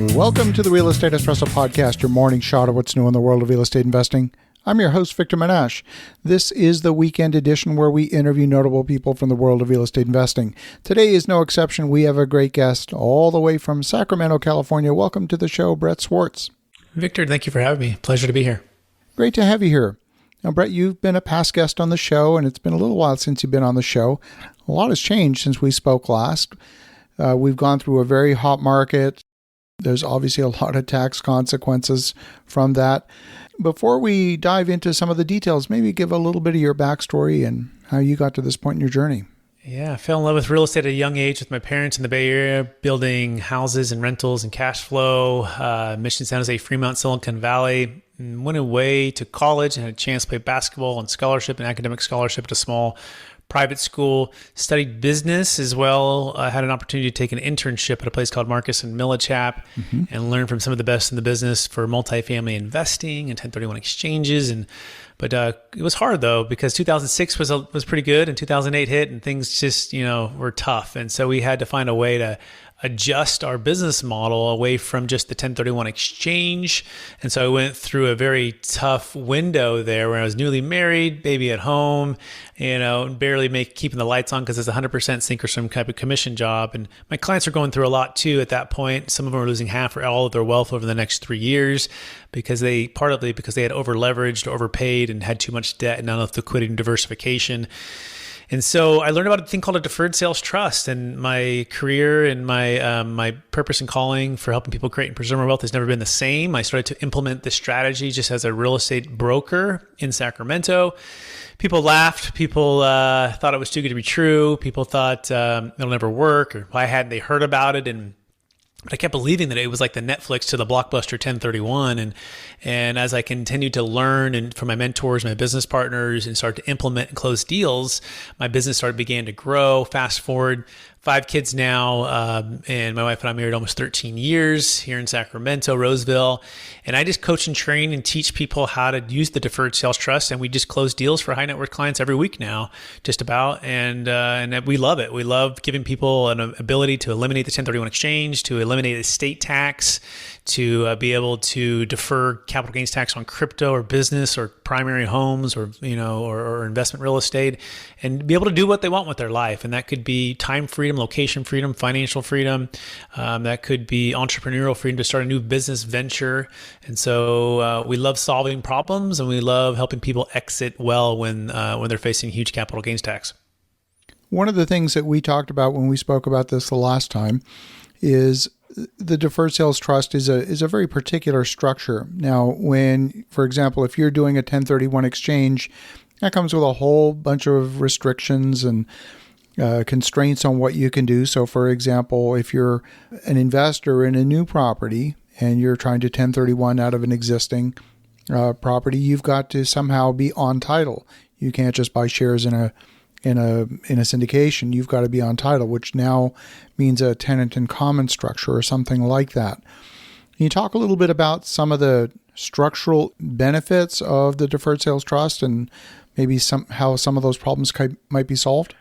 Welcome to the Real Estate Espresso Podcast, your morning shot of what's new in the world of real estate investing. I'm your host, Victor Menasce. This is the weekend edition where we interview notable people from the world of real estate investing. Today is no exception. We have a great guest all the way from Sacramento, California. Welcome to the show, Brett Swarts. Victor, thank you for having me. Pleasure to be here. Great to have you here. Now, Brett, you've been a past guest on the show, and it's been a little while since you've been on the show. A lot has changed since we spoke last. We've gone through a very hot market. There's obviously a lot of tax consequences from that. Before we dive into some of the details, maybe give a little bit of your backstory and how you got to this point in your journey. Yeah, I fell in love with real estate at a young age with my parents in the Bay Area, building houses and rentals and cash flow, Mission, San Jose, Fremont, Silicon Valley. And went away to college and had a chance to play basketball and scholarship and academic scholarship at a small private school, studied business as well. I had an opportunity to take an internship at a place called Marcus and Millichap and learn from some of the best in the business for multifamily investing and 1031 exchanges. But it was hard though, because 2006 was pretty good and 2008 hit and things just, were tough. And so we had to find a way to adjust our business model away from just the 1031 exchange. And so I went through a very tough window there where I was newly married, baby at home, barely keeping the lights on because it's 100% sink or swim type of commission job. And my clients are going through a lot too at that point. Some of them are losing half or all of their wealth over the next 3 years because partly because they had over leveraged, overpaid, and had too much debt and not enough liquidity and diversification. And so I learned about a thing called a Deferred Sales Trust, and my career and my purpose and calling for helping people create and preserve their wealth has never been the same. I started to implement this strategy just as a real estate broker in Sacramento. People laughed. People thought it was too good to be true. People thought it'll never work, or why hadn't they heard about it? But I kept believing that it was like the Netflix to the Blockbuster 1031. And as I continued to learn and from my mentors, my business partners, and started to implement and close deals, my business began to grow. Fast forward, 5 kids now, and my wife and I married almost 13 years here in Sacramento, Roseville. And I just coach and train and teach people how to use the Deferred Sales Trust. And we just close deals for high net worth clients every week now, just about. And we love it. We love giving people an ability to eliminate the 1031 exchange, to eliminate estate tax, to be able to defer capital gains tax on crypto or business or primary homes or investment real estate, and be able to do what they want with their life. And that could be time freedom, location freedom, financial freedom. That could be entrepreneurial freedom to start a new business venture. And so we love solving problems, and we love helping people exit well when they're facing huge capital gains tax. One of the things that we talked about when we spoke about this the last time is the Deferred Sales Trust is a very particular structure. Now, for example, if you're doing a 1031 exchange, that comes with a whole bunch of restrictions and constraints on what you can do. So, for example, if you're an investor in a new property and you're trying to 1031 out of an existing property, you've got to somehow be on title. You can't just buy shares in a syndication. You've got to be on title, which now means a tenant in common structure or something like that. Can you talk a little bit about some of the structural benefits of the Deferred Sales Trust and maybe how some of those problems might be solved?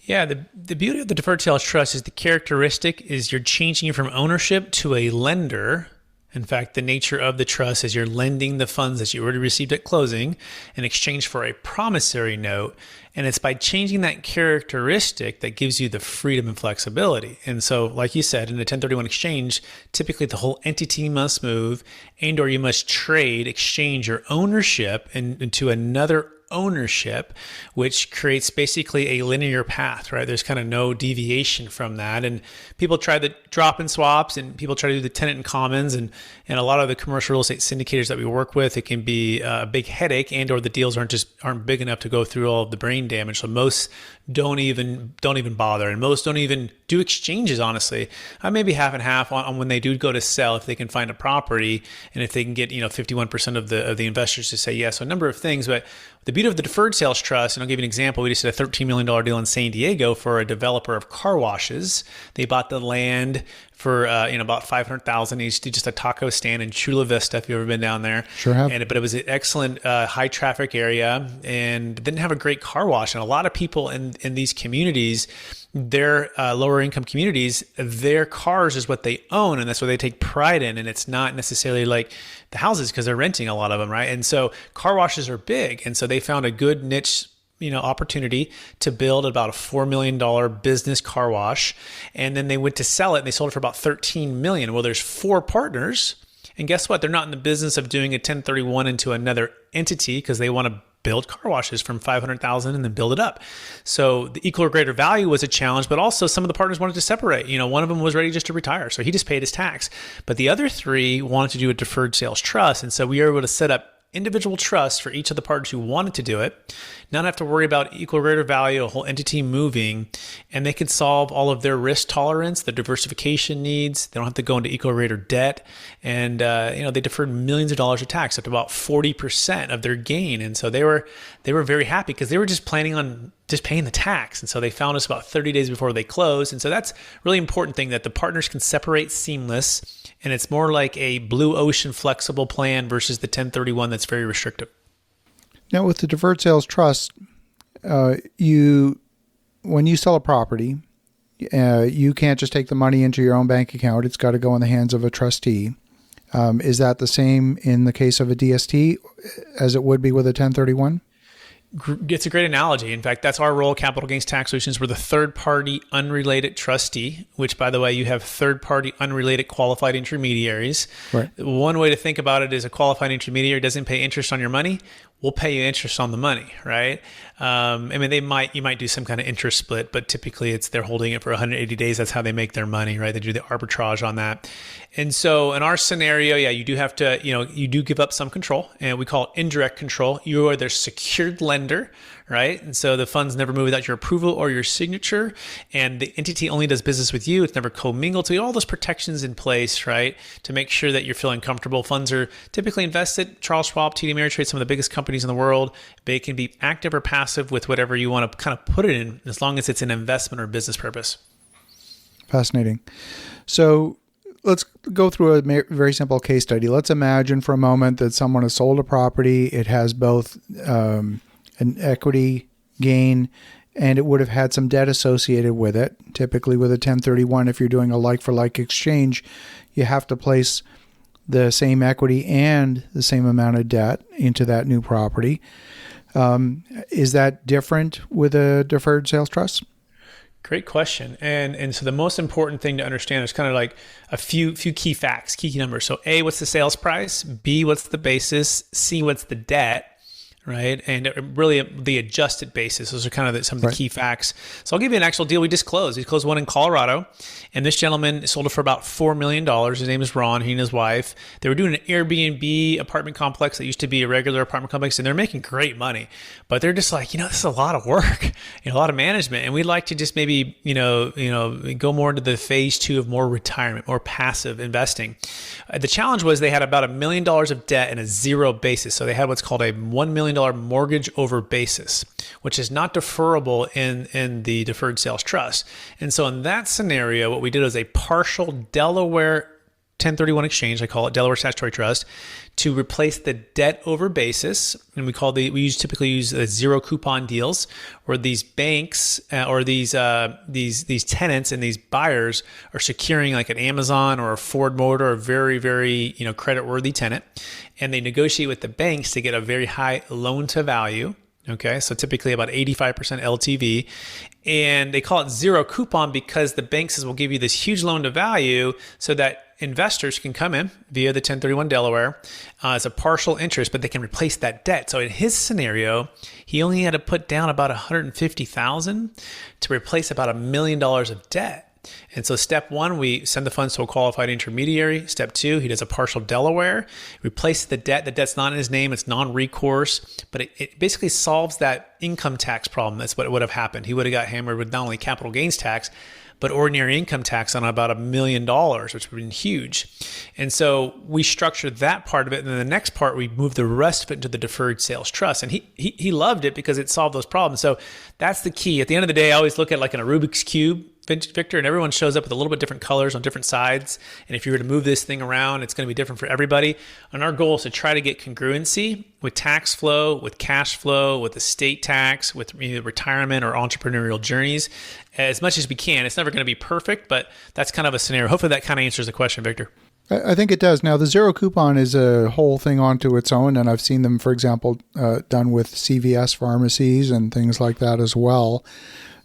Yeah, the beauty of the Deferred Sales Trust is the characteristic is you're changing from ownership to a lender. In fact, the nature of the trust is you're lending the funds that you already received at closing in exchange for a promissory note. And it's by changing that characteristic that gives you the freedom and flexibility. And so, like you said, in a 1031 exchange, typically the whole entity must move or you must exchange your ownership into another ownership, which creates basically a linear path, right? There's kind of no deviation from that. And people try the drop-in swaps and people try to do the tenant in commons. And a lot of the commercial real estate syndicators that we work with, it can be a big headache or the deals aren't big enough to go through all of the brain damage. So most don't even bother. And most don't even do exchanges, honestly. Maybe half and half on when they do go to sell, if they can find a property and if they can get 51% of the investors to say yes. So a number of things, but the beauty of the Deferred Sales Trust, and I'll give you an example. We just did a $13 million deal in San Diego for a developer of car washes. They bought the land for about $500,000. They used to do just a taco stand in Chula Vista, if you've ever been down there. Sure have. But it was an excellent high traffic area and didn't have a great car wash. And a lot of people in these communities, their lower income communities, their cars is what they own, and that's what they take pride in. And it's not necessarily like the houses, because they're renting a lot of them, right? And so car washes are big, and so they found a good niche, opportunity to build about a $4 million business car wash. And then they went to sell it, and they sold it for about $13 million. Well, there's 4 partners, and guess what? They're not in the business of doing a 1031 into another entity, because they want to build car washes from 500,000 and then build it up. So the equal or greater value was a challenge, but also some of the partners wanted to separate. One of them was ready just to retire, so he just paid his tax. But the other 3 wanted to do a deferred sales trust. And so we were able to set up individual trusts for each of the partners who wanted to do it, not have to worry about equal or greater value, a whole entity moving, and they could solve all of their risk tolerance, their diversification needs. They don't have to go into equal or greater debt. And, they deferred millions of dollars of tax, up to about 40% of their gain. And so they were very happy, because they were just planning on just paying the tax. And so they found us about 30 days before they closed. And so that's a really important thing, that the partners can separate seamless. And it's more like a blue ocean flexible plan versus the 1031 that's very restrictive. Now, with the deferred sales trust, when you sell a property, you can't just take the money into your own bank account. It's got to go in the hands of a trustee. Is that the same in the case of a DST as it would be with a 1031? It's a great analogy. In fact, that's our role at Capital Gains Tax Solutions. We're the third-party unrelated trustee, which, by the way, you have third-party unrelated qualified intermediaries. Right. One way to think about it is a qualified intermediary doesn't pay interest on your money. We'll pay you interest on the money, right? You might do some kind of interest split, but typically they're holding it for 180 days. That's how they make their money, right? They do the arbitrage on that. And so in our scenario, you do have to, you do give up some control, and we call it indirect control. You are their secured lender, right? And so the funds never move without your approval or your signature, and the entity only does business with you. It's never commingled. So you have all those protections in place, right, to make sure that you're feeling comfortable. Funds are typically invested. Charles Schwab, TD Ameritrade, some of the biggest companies in the world. They can be active or passive with whatever you want to kind of put it in, as long as it's an investment or business purpose. Fascinating. So let's go through a very simple case study. Let's imagine for a moment that someone has sold a property. It has both an equity gain, and it would have had some debt associated with it. Typically with a 1031, if you're doing a like-for-like exchange, you have to place the same equity and the same amount of debt into that new property. Is that different with a deferred sales trust? Great question. And so the most important thing to understand is kind of like a few key facts, key numbers. So A, what's the sales price? B, what's the basis? C, what's the debt? Right. And really the adjusted basis. Those are kind of some of the key facts. So I'll give you an actual deal we just closed. We closed one in Colorado, and this gentleman sold it for about $4 million. His name is Ron, he and his wife. They were doing an Airbnb apartment complex that used to be a regular apartment complex, and they're making great money. But they're just like, this is a lot of work, a lot of management. And we'd like to just maybe, go more into the phase 2 of more retirement, more passive investing. The challenge was they had about $1 million of debt and a zero basis. So they had what's called a $1 million mortgage over basis, which is not deferrable in the deferred sales trust. And so in that scenario, what we did was a partial Delaware 1031 exchange, I call it Delaware Statutory Trust, to replace the debt over basis. And we typically use zero coupon deals, where these banks or these tenants and these buyers are securing like an Amazon or a Ford Motor, a very, very credit-worthy tenant, and they negotiate with the banks to get a very high loan to value. Okay, so typically about 85% LTV, and they call it zero coupon because the bank says we'll give you this huge loan to value so that investors can come in via the 1031 Delaware as a partial interest, but they can replace that debt. So in his scenario, he only had to put down about $150,000 to replace about $1 million of debt. And so step 1, we send the funds to a qualified intermediary. Step 2, he does a partial Delaware, replaces the debt. The debt's not in his name, it's non-recourse, but it basically solves that income tax problem. That's what would have happened. He would have got hammered with not only capital gains tax, but ordinary income tax on about $1 million, which would have been huge. And so we structured that part of it. And then the next part, we moved the rest of it into the deferred sales trust. And he loved it because it solved those problems. So that's the key. At the end of the day, I always look at like in a Rubik's Cube. Victor, and everyone shows up with a little bit different colors on different sides. And if you were to move this thing around, it's going to be different for everybody. And our goal is to try to get congruency with tax flow, with cash flow, with estate tax, with either retirement or entrepreneurial journeys as much as we can. It's never going to be perfect, but that's kind of a scenario. Hopefully that kind of answers the question, Victor. I think it does. Now, the zero coupon is a whole thing onto its own, and I've seen them, for example, done with CVS pharmacies and things like that as well.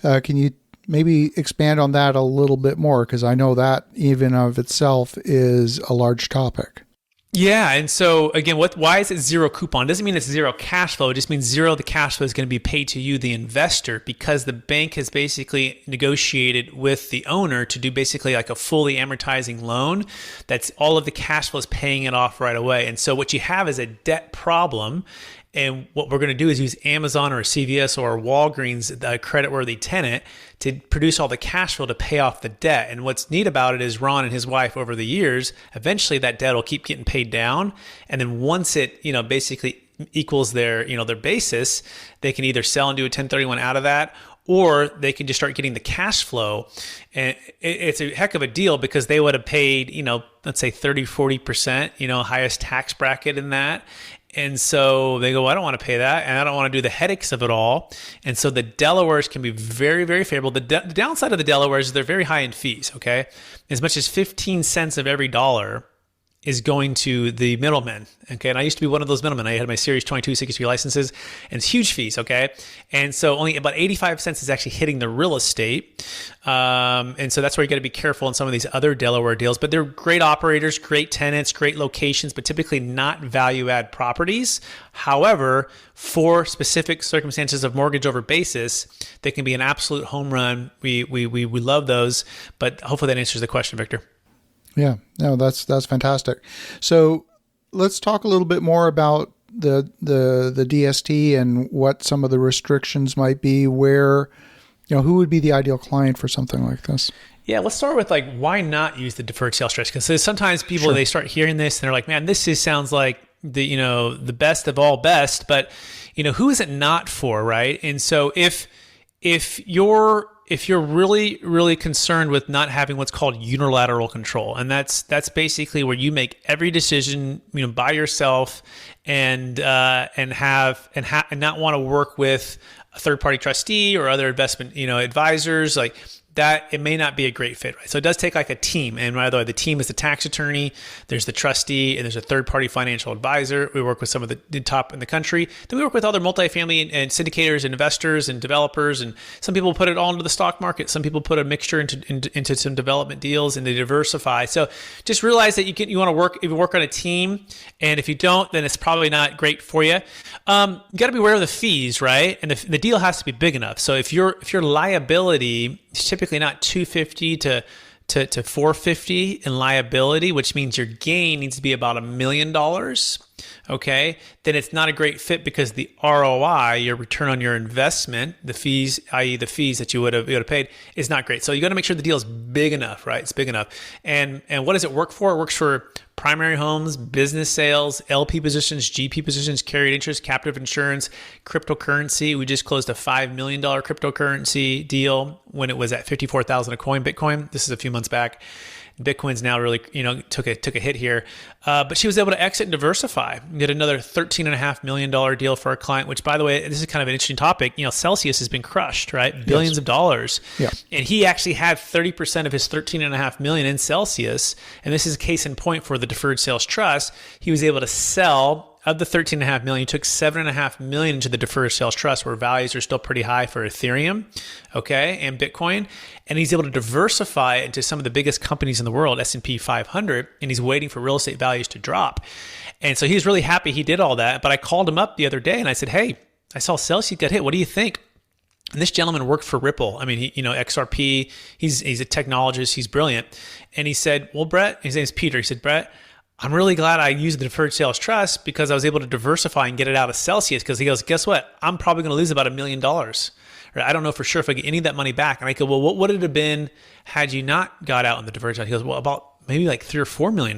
Can you maybe expand on that a little bit more? Because I know that even of itself is a large topic. Yeah. And so again, why is it zero coupon? It doesn't mean it's zero cash flow. It just means zero the cash flow is going to be paid to you, the investor, because the bank has basically negotiated with the owner to do basically like a fully amortizing loan. That's all of the cash flow is paying it off right away. And so what you have is a debt problem. And what we're going to do is use Amazon or CVS or Walgreens, a creditworthy tenant, to produce all the cash flow to pay off the debt. And what's neat about it is Ron and his wife over the years, eventually that debt will keep getting paid down. And then once it, basically equals their basis, they can either sell and do a 1031 out of that, or they can just start getting the cash flow. And it's a heck of a deal because they would have paid, let's say 30, 40%, highest tax bracket in that. And so they go, well, I don't want to pay that, and I don't want to do the headaches of it all. And so the Delawares can be very, very favorable. The downside of the Delawares is they're very high in fees, okay? As much as 15 cents of every dollar is going to the middlemen, okay? And I used to be one of those middlemen. I had my Series 22 63 licenses, and it's huge fees, okay? And so only about 85 cents is actually hitting the real estate. And so that's where you got to be careful in some of these other Delaware deals. But they're great operators, great tenants, great locations, but typically not value-add properties. However, for specific circumstances of mortgage over basis, they can be an absolute home run. We love those, but hopefully that answers the question, Victor. Yeah, no, that's fantastic. So let's talk a little bit more about the DST and what some of the restrictions might be. Where, who would be the ideal client for something like this? Yeah, let's start with why not use the deferred sales trust? Because sometimes people They start hearing this and they're like, man, this just sounds like the best of all best. But who is it not for, right? And so if you're really, really concerned with not having what's called unilateral control, and that's basically where you make every decision, by yourself, and not want to work with a third-party trustee or other investment, advisors like that, it may not be a great fit, right? So it does take like a team. And by the way, the team is the tax attorney, there's the trustee, and there's a third-party financial advisor. We work with some of the top in the country. Then we work with other multifamily and syndicators and investors and developers. And some people put it all into the stock market. Some people put a mixture into some development deals, and they diversify. So just realize that you want to work on a team. And if you don't, then it's probably not great for you. You got to be aware of the fees, right? And the deal has to be big enough. So if your liability is typically not 250 to 450 in liability, which means your gain needs to be about $1 million, okay, then it's not a great fit because the ROI, your return on your investment, the fees, i.e. the fees that you would have paid, is not great. So you got to make sure the deal is big enough, right? It's big enough. And what does it work for? It works for primary homes, business sales, LP positions, GP positions, carried interest, captive insurance, cryptocurrency. We just closed a $5 million cryptocurrency deal when it was at 54,000 a coin, Bitcoin. This is a few months back. Bitcoin's now really, took a hit here. But she was able to exit and diversify. We did another $13.5 million deal for our client, which, by the way, this is kind of an interesting topic. Celsius has been crushed, right? Billions of dollars. Yeah. And he actually had 30% of his $13.5 million in Celsius. And this is a case in point for the Deferred Sales Trust. He was able to sell of the $13.5 million, he took $7.5 million into the Deferred Sales Trust, where values are still pretty high for Ethereum, okay, and Bitcoin. And he's able to diversify into some of the biggest companies in the world, S&P 500, and he's waiting for real estate values to drop. And so he's really happy he did all that. But I called him up the other day and I said, hey, I saw Celsius got hit. What do you think? And this gentleman worked for Ripple. I mean, XRP, he's a technologist. He's brilliant. And he said, well, Brett, his name is Peter. He said, Brett, I'm really glad I used the Deferred Sales Trust because I was able to diversify and get it out of Celsius. Because he goes, guess what? I'm probably going to lose about $1 million. Right? I don't know for sure if I get any of that money back. And I go, well, what would it have been had you not got out in the Deferred Sales? He goes, well, about maybe like $3 or $4 million.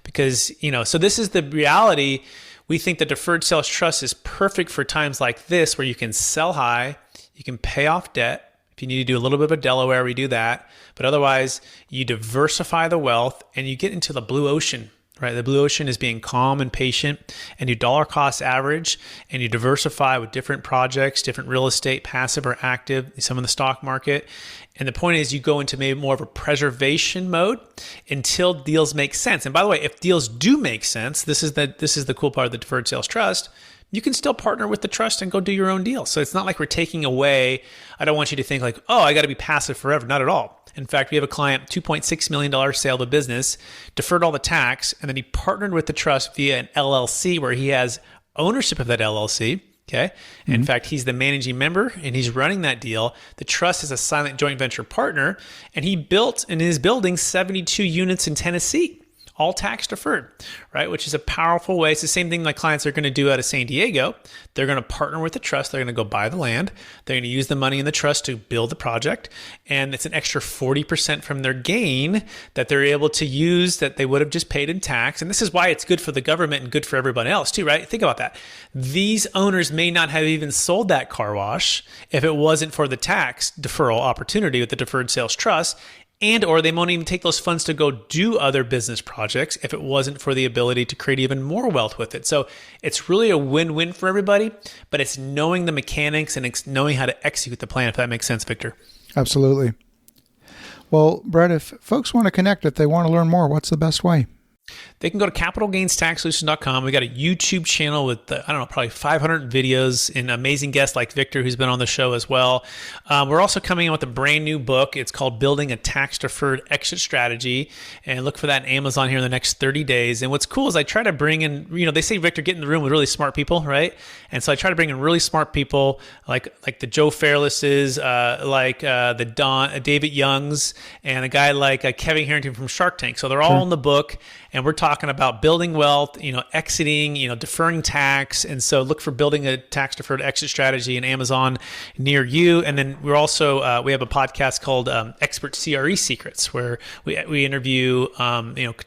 Because, so this is the reality. We think the Deferred Sales Trust is perfect for times like this where you can sell high, you can pay off debt, If you need to do a little bit of Delaware, we do that. But otherwise, you diversify the wealth and you get into the blue ocean, right? The blue ocean is being calm and patient, and you dollar cost average, and you diversify with different projects, different real estate, passive or active, some in the stock market. And the point is you go into maybe more of a preservation mode until deals make sense. And by the way, if deals do make sense, this is the cool part of the Deferred Sales Trust, you can still partner with the trust and go do your own deal. So it's not like we're taking away. I don't want you to think like, oh, I got to be passive forever. Not at all. In fact, we have a client, $2.6 million sale of a business, deferred all the tax, and then he partnered with the trust via an LLC where he has ownership of that LLC. Okay. Mm-hmm. In fact, he's the managing member and he's running that deal. The trust is a silent joint venture partner, and he built and is building 72 units in Tennessee, all tax deferred, right? Which is a powerful way. It's the same thing my clients are going to do out of San Diego. They're going to partner with the trust. They're going to go buy the land. They're going to use the money in the trust to build the project. And it's an extra 40% from their gain that they're able to use that they would have just paid in tax. And this is why it's good for the government and good for everybody else too, right? Think about that. These owners may not have even sold that car wash if it wasn't for the tax deferral opportunity with the Deferred Sales Trust. And or they won't even take those funds to go do other business projects if it wasn't for the ability to create even more wealth with it. So it's really a win-win for everybody, but it's knowing the mechanics and it's knowing how to execute the plan, if that makes sense, Victor. Absolutely. Well, Brett, if folks want to connect, if they want to learn more, what's the best way? They can go to capitalgainstaxsolutions.com. We got a YouTube channel with, probably 500 videos and amazing guests like Victor, who's been on the show as well. We're also coming in with a brand new book. It's called Building a Tax-Deferred Exit Strategy. And look for that on Amazon here in the next 30 days. And what's cool is I try to bring in, they say, Victor, get in the room with really smart people, right? And so I try to bring in really smart people like the Joe Fairlesses, the David Youngs, and a guy like Kevin Harrington from Shark Tank. So they're all in the book. And we're talking about building wealth, exiting, deferring tax. And so look for Building a Tax-Deferred Exit Strategy in Amazon near you. And then we're also, we have a podcast called Expert CRE Secrets, where we interview,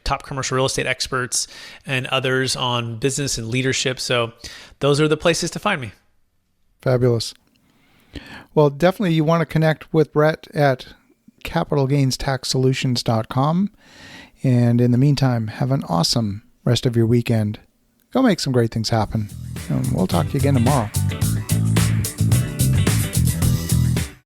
top commercial real estate experts and others on business and leadership. So those are the places to find me. Fabulous. Well, definitely you want to connect with Brett at capitalgainstaxsolutions.com. And in the meantime, have an awesome rest of your weekend. Go make some great things happen. And we'll talk to you again tomorrow.